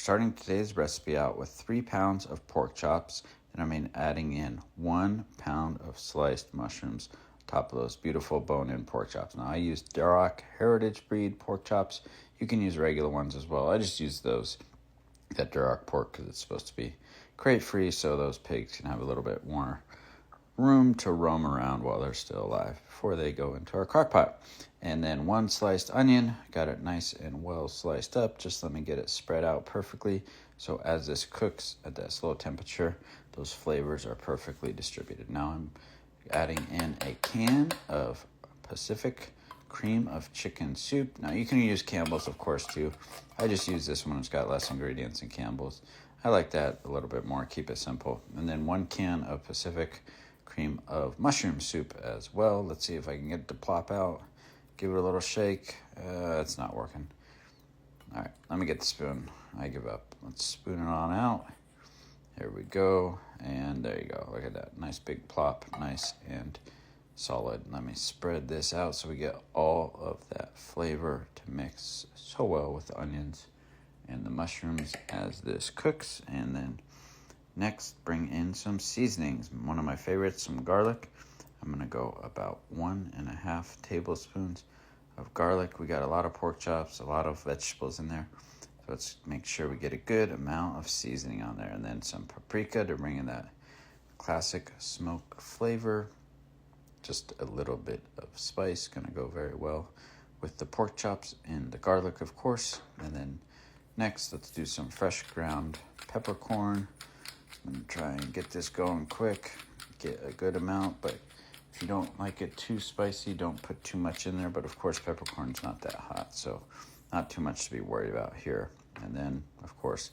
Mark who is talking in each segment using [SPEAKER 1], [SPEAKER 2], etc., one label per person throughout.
[SPEAKER 1] starting today's recipe out with 3 pounds of pork chops, and I'm adding in 1 pound of sliced mushrooms on top of those beautiful bone-in pork chops. Now I use Duroc Heritage Breed pork chops. You can use regular ones as well. I just use that Duroc pork because it's supposed to be crate-free, so those pigs can have a little bit more room to roam around while they're still alive before they go into our crock pot. And then 1 sliced onion, got it nice and well sliced up. Just let me get it spread out perfectly, so as this cooks at that slow temperature, those flavors are perfectly distributed. Now I'm adding in a can of Pacific cream of chicken soup. Now you can use Campbell's, of course, too. I just use this one. It's got less ingredients than Campbell's. I like that a little bit more, keep it simple. And then 1 can of Pacific cream of mushroom soup as well. Let's see if I can get it to plop out. Give it a little shake. It's not working. All right, let me get the spoon. I give up. Let's spoon it on out. There we go. And there you go. Look at that. Nice big plop. Nice and solid. Let me spread this out so we get all of that flavor to mix so well with the onions and the mushrooms as this cooks. And then next, bring in some seasonings. One of my favorites, some garlic. I'm going to go about 1.5 tablespoons of garlic. We got a lot of pork chops, a lot of vegetables in there. So let's make sure we get a good amount of seasoning on there. And then some paprika to bring in that classic smoke flavor. Just a little bit of spice, going to go very well with the pork chops and the garlic, of course. And then next, let's do some fresh ground peppercorn. I'm going to try and get this going quick, get a good amount, but if you don't like it too spicy, don't put too much in there. But of course, peppercorn's not that hot, so not too much to be worried about here. And then, of course,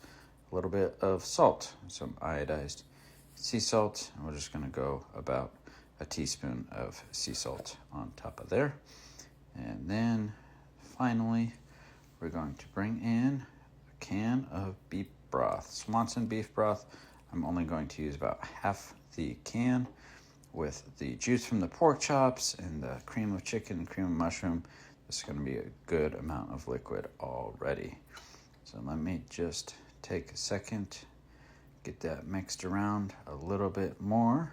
[SPEAKER 1] a little bit of salt, some iodized sea salt. And we're just going to go about a teaspoon of sea salt on top of there. And then finally, we're going to bring in a can of beef broth, Swanson beef broth. I'm only going to use about half the can with the juice from the pork chops and the cream of chicken and cream of mushroom. This is going to be a good amount of liquid already. So let me just take a second, get that mixed around a little bit more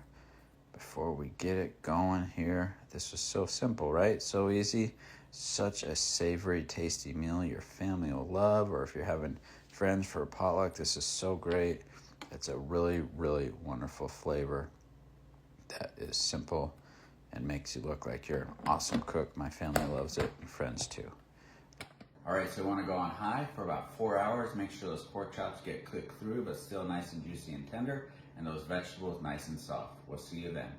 [SPEAKER 1] before we get it going here. This was so simple, right? So easy. Such a savory, tasty meal your family will love, or if you're having friends for a potluck, this is so great. It's a really, really wonderful flavor that is simple and makes you look like you're an awesome cook. My family loves it, and friends too. All right, so I want to go on high for about 4 hours. Make sure those pork chops get cooked through, but still nice and juicy and tender, and those vegetables nice and soft. We'll see you then.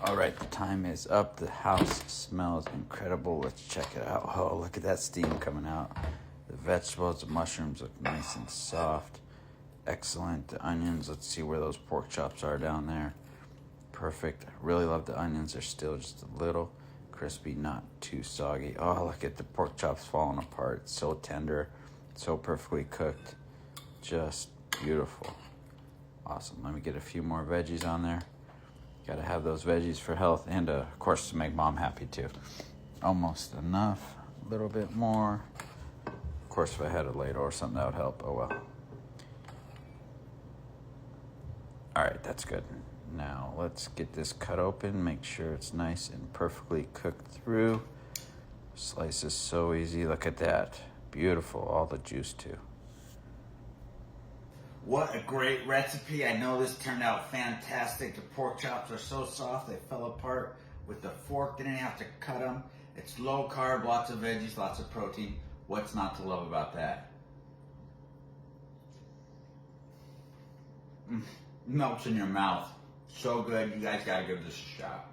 [SPEAKER 1] All right, the time is up. The house smells incredible. Let's check it out. Oh, look at that steam coming out. The vegetables, the mushrooms look nice and soft. Excellent. The onions, let's see where those pork chops are down there. Perfect. I really love the onions. They're still just a little crispy, not too soggy. Oh, look at the pork chops falling apart. It's so tender, so perfectly cooked. Just beautiful. Awesome. Let me get a few more veggies on there. Got to have those veggies for health and, of course, to make mom happy too. Almost enough. A little bit more. Of course, if I had a ladle or something, that would help. Oh, well. All right, that's good. Now, let's get this cut open. Make sure it's nice and perfectly cooked through. Slice is so easy. Look at that. Beautiful. All the juice, too.
[SPEAKER 2] What a great recipe. I know this turned out fantastic. The pork chops are so soft, they fell apart with the fork. Didn't have to cut them. It's low carb, lots of veggies, lots of protein. What's not to love about that? Melts in your mouth. So good. You guys gotta give this a shot.